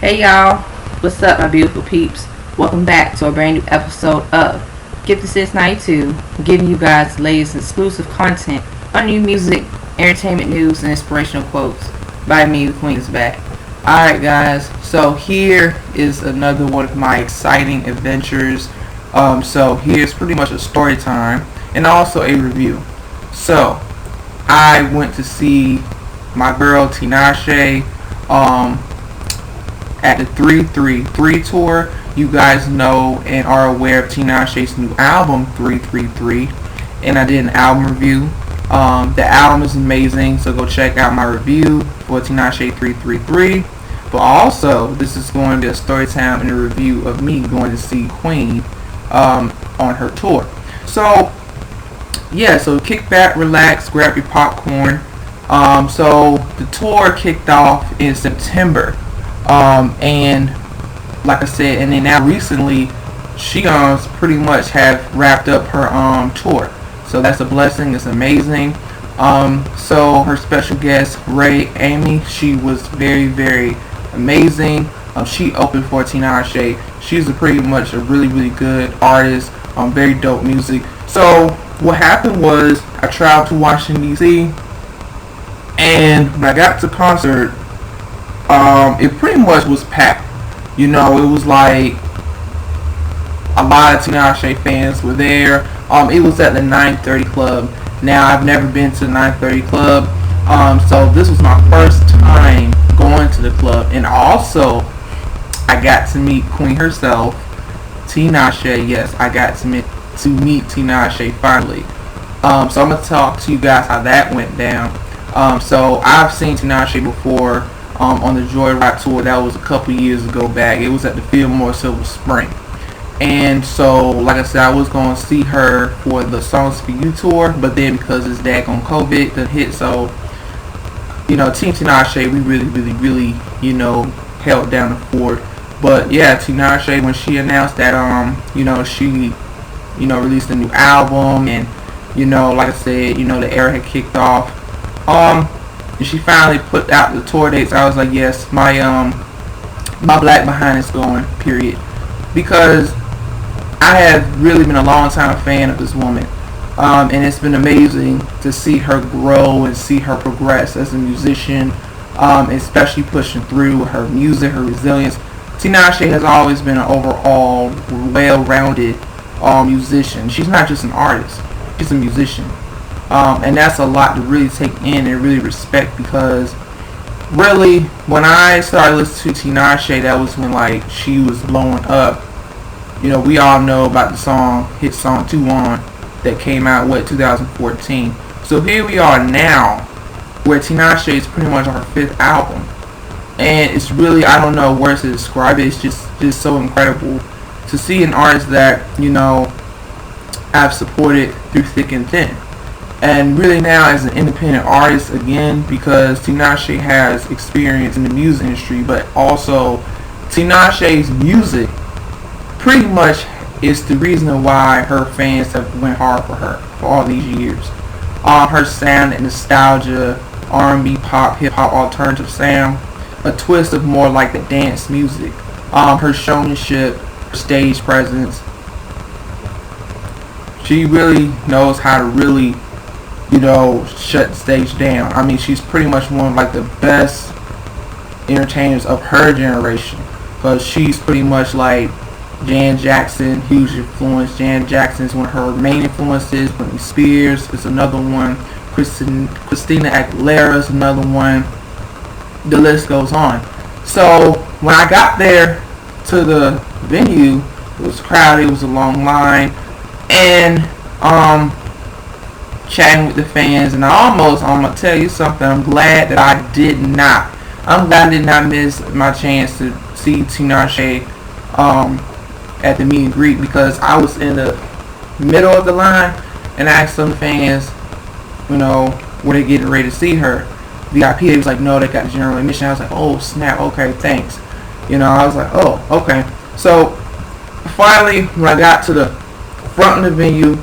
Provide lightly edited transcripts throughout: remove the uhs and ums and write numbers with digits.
Hey y'all, what's up, my beautiful peeps? Welcome back to a brand new episode of Gifted Sis 92, giving you guys the latest exclusive content on new music, entertainment news, and inspirational quotes by me, the Queen is back. Alright, guys, so here is another one of my exciting adventures. So here's pretty much a story time and also a review. So, I went to see my girl Tinashe at the 333 tour. You guys know and are aware of Tinashe's new album 333, and I did an album review. The album is amazing, so go check out my review for Tinashe 333. But also, this is going to be a story time and a review of me going to see Queen on her tour. So yeah, so kick back, relax, grab your popcorn. So the tour kicked off in September. And like I said, and then now recently she pretty much have wrapped up her tour. So that's a blessing. It's amazing. So her special guest Ray Amy, she was very, very amazing. She opened for Tinashe. She's pretty much a really, really good artist. Very dope music. So what happened was I traveled to Washington D.C. and when I got to the concert, it pretty much was packed. You know, it was like a lot of Tinashe fans were there. It was at the 930 Club. Now, I've never been to the 930 Club, so this was my first time going to the club. And also, I got to meet Queen herself, Tinashe. Yes, I got to meet Tinashe finally. So I'm going to talk to you guys how that went down. So I've seen Tinashe before on the Joyride tour. That was a couple years ago back. It was at the Fillmore Silver Spring. And so, like I said, I was going to see her for the Songs for You tour, but then because it's daggone COVID that hit, so, you know, Team Tinashe, we really, you know, held down the fort. But yeah, Tinashe, when she announced that, you know, she, you know, released a new album, and, you know, like I said, you know, the era had kicked off. And she finally put out the tour dates. I was like, yes, my black behind is going, period. Because I have really been a long time fan of this woman. And it's been amazing to see her grow and see her progress as a musician, especially pushing through her music, her resilience. Tinashe has always been an overall well-rounded musician. She's not just an artist, she's a musician. And that's a lot to really take in and really respect, because really when I started listening to Tinashe, that was when like she was blowing up. You know, we all know about the hit song 2 On that came out 2014. So here we are now where Tinashe is pretty much on her 5th album, and it's really, I don't know where to describe it. It's just so incredible to see an artist that, you know, I've supported through thick and thin. And really now as an independent artist again, because Tinashe has experience in the music industry, but also Tinashe's music pretty much is the reason why her fans have went hard for her for all these years. Her sound and nostalgia, R&B, pop, hip-hop, alternative sound, a twist of more like the dance music. Her showmanship, her stage presence. She really knows how to really, you know, shut the stage down. I mean, she's pretty much one of like the best entertainers of her generation, because she's pretty much like Janet Jackson, huge influence. Janet Jackson is one of her main influences. Britney Spears is another one. Christina Aguilera is another one. The list goes on. So when I got there to the venue, it was crowded. It was a long line, and chatting with the fans, and I'm gonna tell you something. I'm glad I did not miss my chance to see Tinashe at the meet and greet, because I was in the middle of the line, and I asked some fans, you know, were they getting ready to see her? VIP, they was like, no, they got general admission. I was like, oh snap, okay, thanks. You know, I was like, oh, okay. So finally, when I got to the front of the venue,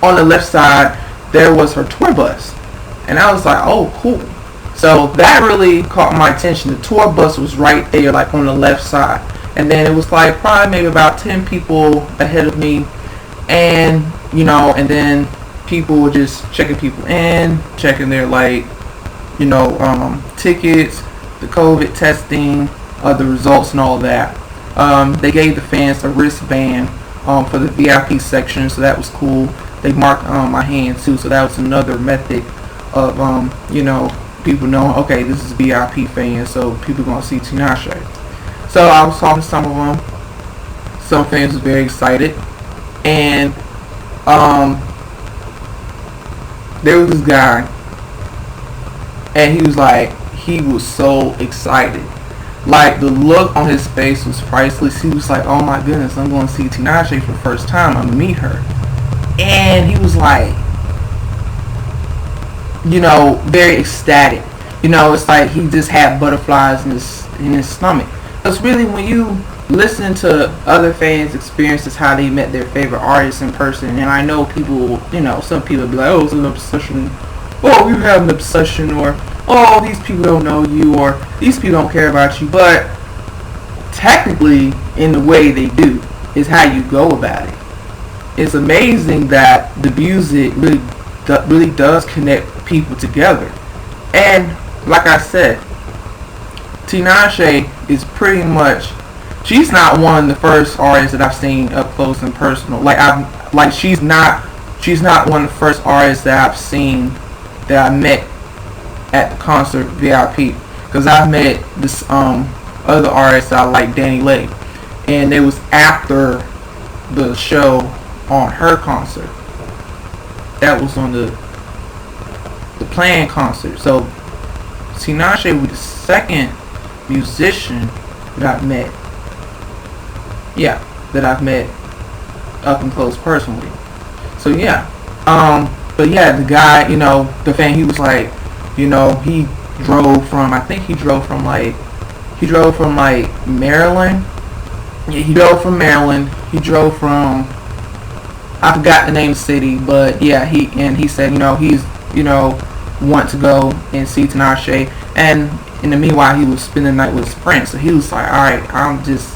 on the left side, there was her tour bus. And I was like, oh, cool. So that really caught my attention. The tour bus was right there, like on the left side. And then it was like probably maybe about 10 people ahead of me. And, you know, and then people were just checking people in, checking their, like, you know, tickets, the COVID testing, the results and all that. They gave the fans a wristband for the VIP section, so that was cool. They marked my hand too, so that was another method of, you know, people knowing, okay, this is a VIP fan, so people gonna see Tinashe. So I was talking to some of them. Some fans was very excited, and there was this guy, and he was so excited. Like, the look on his face was priceless. He was like, oh my goodness, I'm going to see Tinashe for the first time. I'm going to meet her. And he was like, you know, very ecstatic. You know, it's like he just had butterflies in his stomach. Because really, when you listen to other fans' experiences, how they met their favorite artists in person, and I know people, you know, some people be like, oh, it's an obsession. Oh, you have an obsession, or oh, these people don't know you, or these people don't care about you. But technically, in the way they do, is how you go about it. It's amazing that the music really does connect people together. And like I said, Tinashe is pretty much, she's not one of the first artists that I've seen up close and personal. She's not one of the first artists that I've seen that I met at the concert VIP, because I met this other artist that I like, Danny Lake, and it was after the show on her concert. That was on the planned concert. So Tinashe was the second musician that I've met. Yeah, that I've met up and close personally. So yeah. But yeah, the guy, you know, the fan, he was like, you know, he drove from Maryland. Yeah, he drove from Maryland. He drove from, I forgot the name of the city, but yeah, he said, you know, he's, you know, want to go and see Tinashe. And in the meanwhile, he was spending the night with his friends. So he was like, all right, I'm just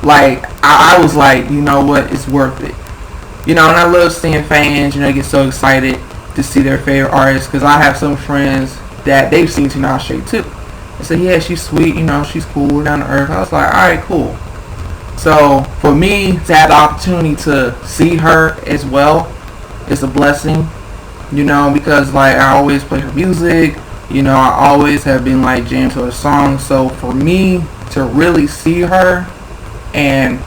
like, I was like, you know what, it's worth it. You know, and I love seeing fans, you know, get so excited to see their favorite artists, because I have some friends that they've seen Tinashe too. They say, yeah, she's sweet, you know, she's cool, we're down to earth. I was like, alright, cool. So for me to have the opportunity to see her as well, it's a blessing, you know, because like I always play her music, you know, I always have been like jammed to her songs. So for me to really see her and,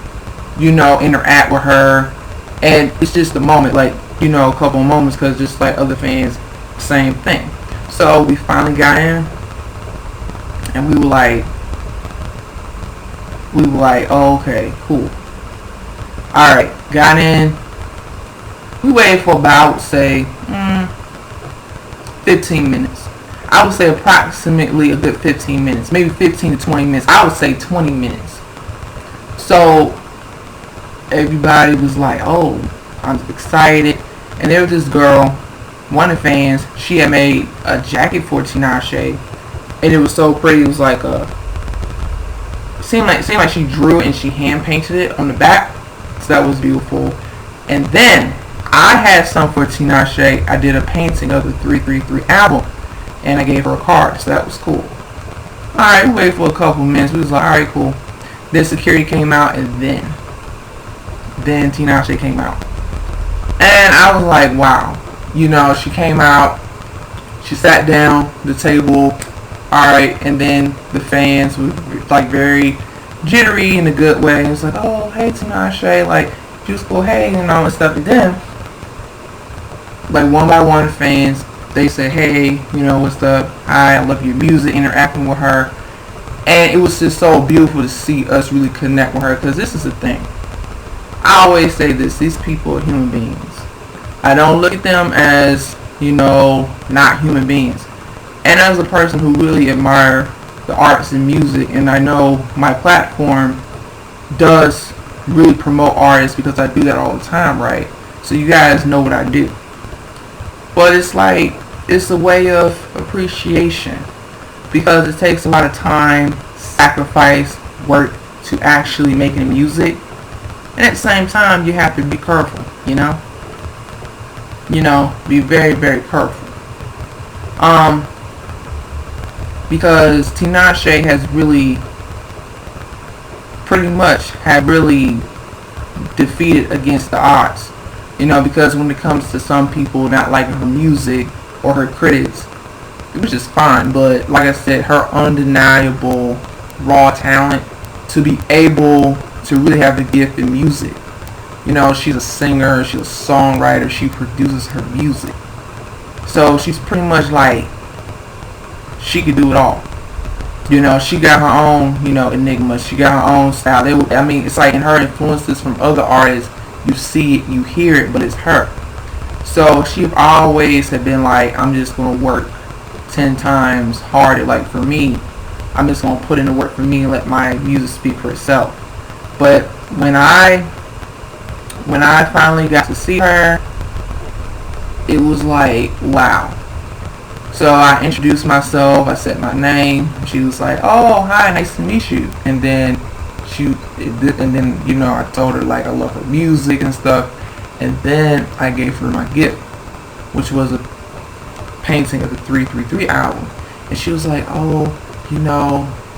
you know, interact with her, and it's just a moment, like, you know, a couple of moments, because just like other fans, same thing. So we finally got in, and we were like, oh, okay, cool. Alright, got in. We waited for about, I would say, 15 minutes. I would say approximately a good 15 minutes, maybe 15 to 20 minutes. I would say 20 minutes. So everybody was like, oh, I'm excited. And there was this girl, one of the fans, she had made a jacket for Tinashe, and it was so pretty. It was like seemed like she drew it and she hand painted it on the back, so that was beautiful. And then I had some for Tinashe. I did a painting of the 333 album, and I gave her a card, so that was cool. Alright, we waited for a couple minutes. We was like, alright, cool. Then security came out, and then Tinashe came out. And I was like, wow. You know, she came out, she sat down at the table, alright, and then the fans were like very jittery in a good way. It was like, oh, hey Tinashe, like, she was cool, hey, and all that stuff. And then, like, one by one, fans, they said, hey, you know, what's up, hi, I love your music, interacting with her. And it was just so beautiful to see us really connect with her, because this is the thing. I always say this, these people are human beings. I don't look at them as, you know, not human beings. And as a person who really admire the arts and music, and I know my platform does really promote artists, because I do that all the time, right? So you guys know what I do. But it's like, it's a way of appreciation. because it takes a lot of time, sacrifice, work to actually making music. And at the same time, you have to be careful, be very, very careful. Because Tinashe has really, pretty much, had really defeated against the odds. Because when it comes to some people not liking her music or her critics, which is fine, but like I said, her undeniable raw talent to be able to really have the gift in music. She's a singer, she's a songwriter, she produces her music. So she's pretty much like, she could do it all. She got her own, enigma. She got her own style. It's like in her influences from other artists, you see it, you hear it, but it's her. So she always had been like, I'm just going to work 10 times harder. Like for me, I'm just going to put in the work for me and let my music speak for itself. But when I finally got to see her, it was like, wow. So I introduced myself, I said my name. She was like, oh, hi, nice to meet you. And then I told her like I love her music and stuff. And then I gave her my gift, which was a painting of the 333 album. And she was like, oh,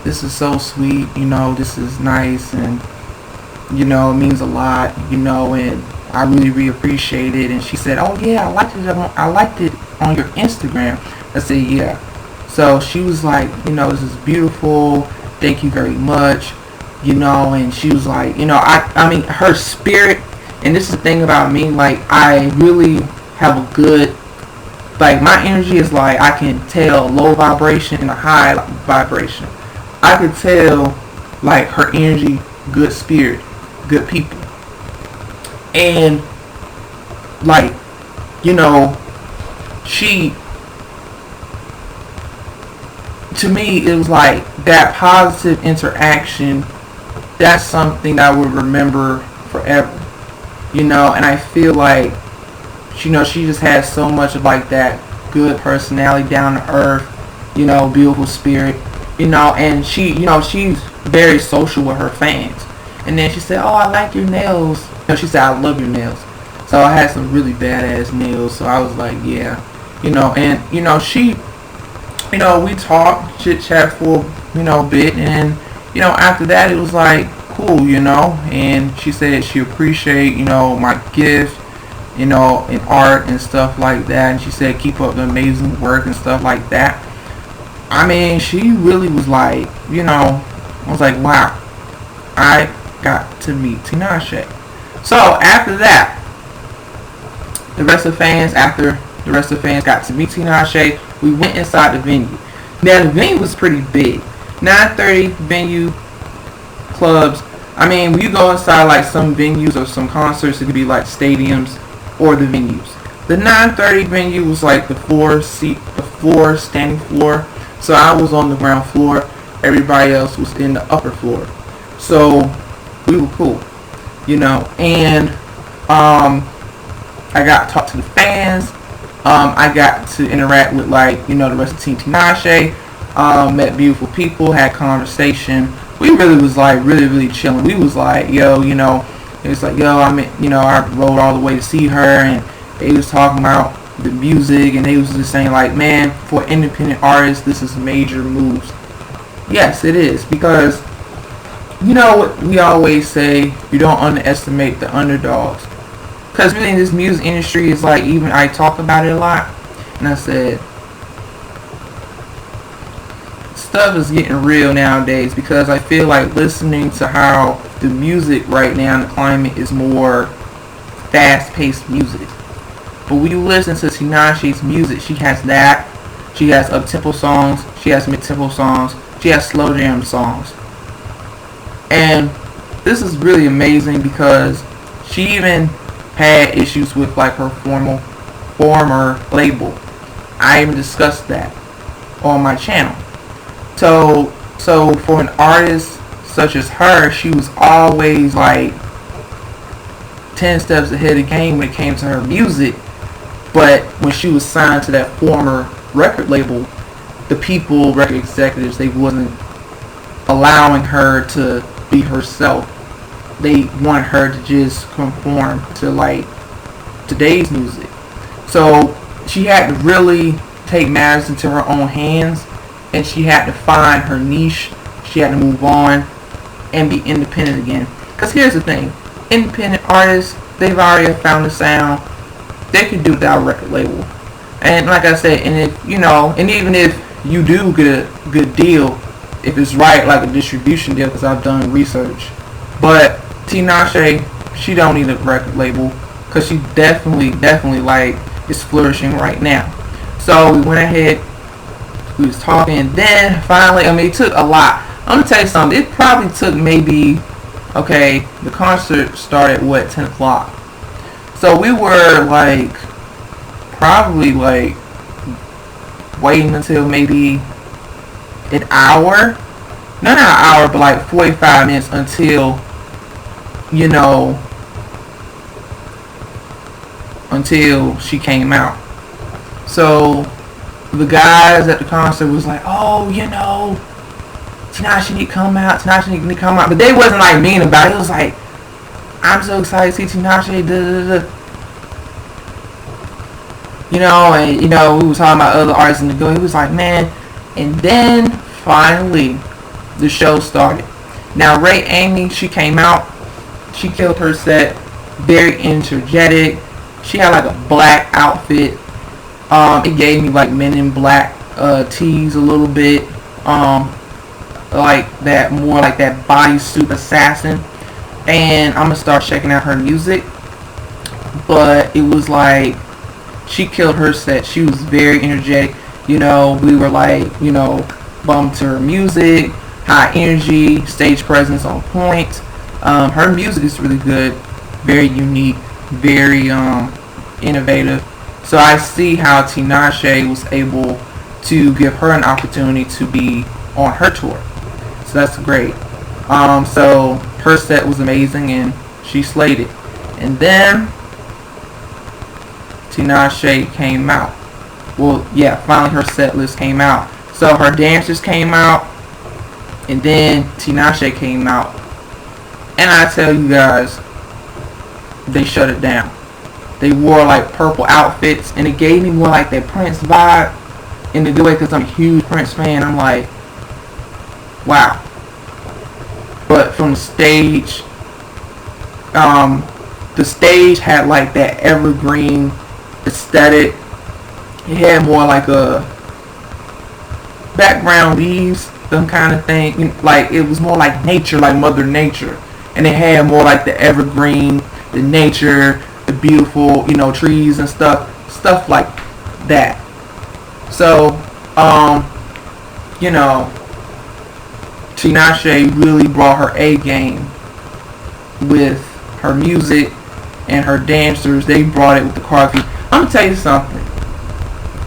this is so sweet, this is nice, and it means a lot, and I really appreciate it. And she said, oh yeah, I liked it on your Instagram. I said, yeah. So she was like, this is beautiful, thank you very much, and she was like, her spirit, and this is the thing about me, like, I really have a good, like, my energy is like, I can tell low vibration and a high vibration. I could tell, like, her energy, good spirit, good people. And, like, she, to me, it was like that positive interaction. That's something I would remember forever, and I feel like, she just has so much of like that good personality, down to earth, beautiful spirit, and she, she's very social with her fans. And then she said, oh, I like your nails. She said, I love your nails. So I had some really badass nails. So I was like, yeah, and she, we talked, chit chat for, a bit, and, after that it was like, cool, and she said she appreciate, my gift, in art and stuff like that, and she said keep up the amazing work and stuff like that. She really was like, I was like, wow, I got to meet Tinashe. So after that, the rest of the fans got to meet Tinashe, we went inside the venue. Now the venue was pretty big, 930 venue, clubs. When you go inside like some venues or some concerts, it could be like stadiums or the venues. The 930 venue was like the floor standing floor. So I was on the ground floor. Everybody else was in the upper floor. So we were cool, and I got to talk to the fans. I got to interact with like, the rest of Team Tinashe. Met beautiful people, had conversation. We really was like really chilling. We was like, yo, it was like, yo, I rode all the way to see her, and they was talking about the music, and they was just saying like, man, for independent artists, this is major moves. Yes, it is, because what we always say, you don't underestimate the underdogs. Because really in this music industry, it's like, even I talk about it a lot, and I said, stuff is getting real nowadays, because I feel like listening to how the music right now in the climate is more fast-paced music. But when you listen to Tinashe's music, she has that. She has up-tempo songs, she has mid-tempo songs, she has slow jam songs. And this is really amazing, because she even had issues with like her former label. I even discussed that on my channel. So for an artist such as her, she was always like 10 steps ahead of the game when it came to her music. But when she was signed to that former record label, the people, record executives, they wasn't allowing her to be herself. They wanted her to just conform to like today's music. So she had to really take matters into her own hands, and she had to find her niche. She had to move on and be independent again. Because here's the thing, independent artists, they've already found a sound. They could do without a record label. And like I said, and if you know, and even if you do get a good deal, if it's right, like a distribution deal, because I've done research. But Tinashe, she don't need a record label, because she definitely like is flourishing right now. So we went ahead, we was talking, and then finally, I mean, it took a lot. I'm gonna tell you something. It probably took maybe, okay, the concert started what, 10 o'clock. So we were like, probably like waiting until maybe an hour, not an hour, but like 45 minutes until, you know, until she came out. So the guys at the concert was like, oh, you know, Tinashe need to come out, Tinashe need to come out. But they wasn't like mean about it. It was like, I'm so excited to see Tinashe, da da da. You know, and you know, we were talking about other artists in the go. He was like, man, and then finally the show started. Now Ray Amy, she came out, she killed her set, very energetic. She had like a black outfit. It gave me like Men in Black tees a little bit. Like that, more like that bodysuit assassin. And I'm gonna start checking out her music. But it was like, she killed her set. She was very energetic. You know, we were like, you know, bumped to her music, high energy, stage presence on point. Her music is really good, very unique, very innovative. So I see how Tinashe was able to give her an opportunity to be on her tour. So that's great. So her set was amazing and she slayed it. And then Tinashe came out. Well, yeah, finally her set list came out. So her dancers came out, and then Tinashe came out. And I tell you guys, they shut it down. They wore like purple outfits, and it gave me more like that Prince vibe in the good way, because I'm a huge Prince fan. I'm like, wow. But from the stage had like that evergreen aesthetic. It had more like a background leaves, some kind of thing. Like it was more like nature, like Mother Nature. And it had more like the evergreen, the nature, the beautiful, you know, trees and stuff like that. So, you know, Tinashe really brought her A game with her music and her dancers. They brought it with the choreography. I'm gonna tell you something.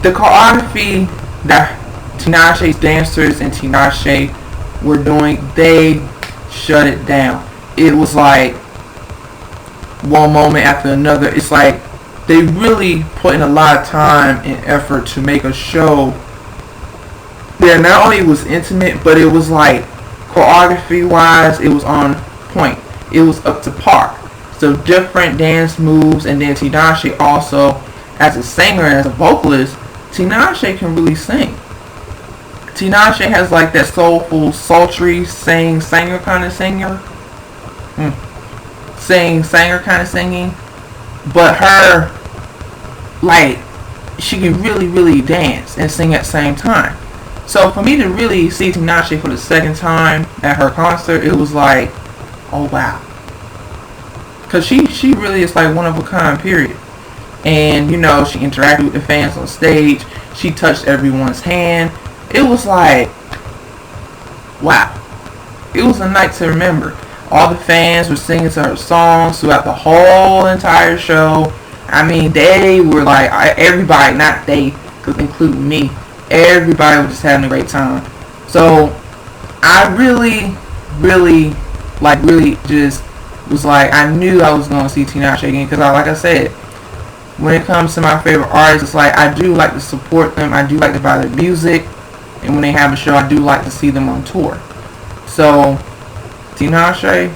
The choreography that Tinashe's dancers and Tinashe were doing, they shut it down. It was like one moment after another. It's like they really put in a lot of time and effort to make a show that not only was intimate, but it was like choreography wise, it was on point. It was up to par. So different dance moves, and then Tinashe also, as a singer, as a vocalist, Tinashe can really sing. Tinashe has like that soulful, sultry, singer kind of singer. Singer kind of singing. But her, like, she can really dance and sing at the same time. So for me to really see Tinashe for the second time at her concert, it was like, oh wow. Because she really is like one of a kind, period. And, you know, she interacted with the fans on stage. She touched everyone's hand. It was like, wow. It was a night to remember. All the fans were singing to her songs throughout the whole entire show. I mean, they were like, everybody, not they, because including me, everybody was just having a great time. So I really just was like, I knew I was going to see Tinashe again, because like I said, when it comes to my favorite artists, it's like I do like to support them. I do like to buy their music. and when they have a show, I do like to see them on tour. So Tinashe,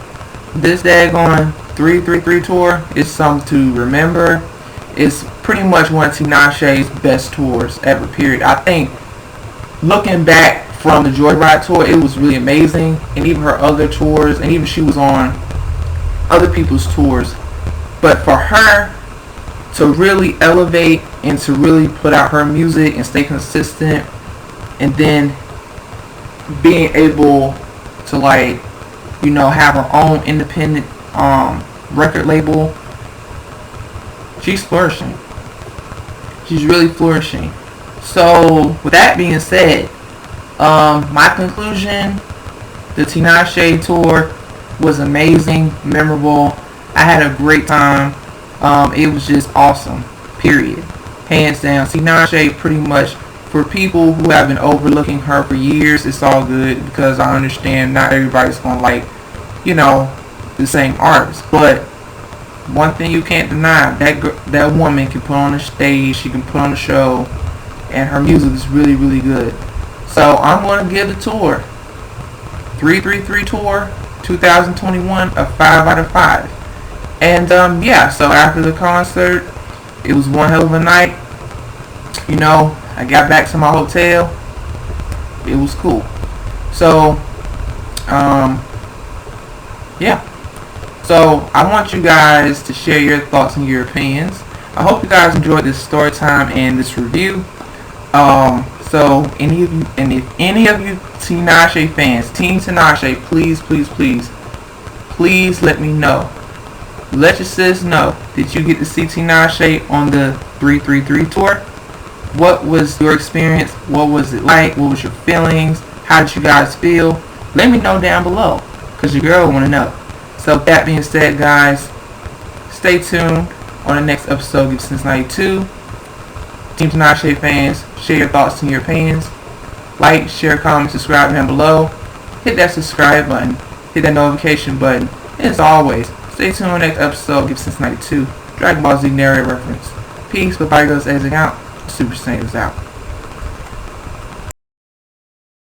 this daggone 333 tour is something to remember. It's pretty much one of Tinashe's best tours ever, period. I think looking back from the Joyride tour, it was really amazing, and even her other tours, and even she was on other people's tours. But for her to really elevate and to really put out her music and stay consistent, and then being able to, like, you know, have her own independent record label, she's flourishing. She's really flourishing. So with that being said, my conclusion, the Tinashe tour was amazing, memorable. I had a great time. It was just awesome, period. Hands down. Tinashe, pretty much, for people who have been overlooking her for years, it's all good, because I understand not everybody's going to like, you know, the same artist. But one thing you can't deny, that woman can put on a stage, she can put on a show, and her music is really, really good. So I'm going to give the tour, 333 tour 2021, a 5 out of 5. And yeah, so after the concert, it was one hell of a night. You know, I got back to my hotel. It was cool. So yeah. So I want you guys to share your thoughts and your opinions. I hope you guys enjoyed this story time and this review. So any of you, and if any of you Tinashe fans, Team Tinashe, please let me know. Let your sis know. Did you get to see Tinashe on the 333 tour? What was your experience? What was it like? What was your feelings? How did you guys feel? Let me know down below, because your girl want to know. So with that being said, guys, stay tuned on the next episode of Since 92. Team Tinashe fans, share your thoughts and your opinions. Like, share, comment, subscribe down below. Hit that subscribe button. Hit that notification button. And as always, stay tuned on the next episode of Since 92. Dragon Ball Z narrative reference. Peace, but Bye goes exit out. Super Saiyans out.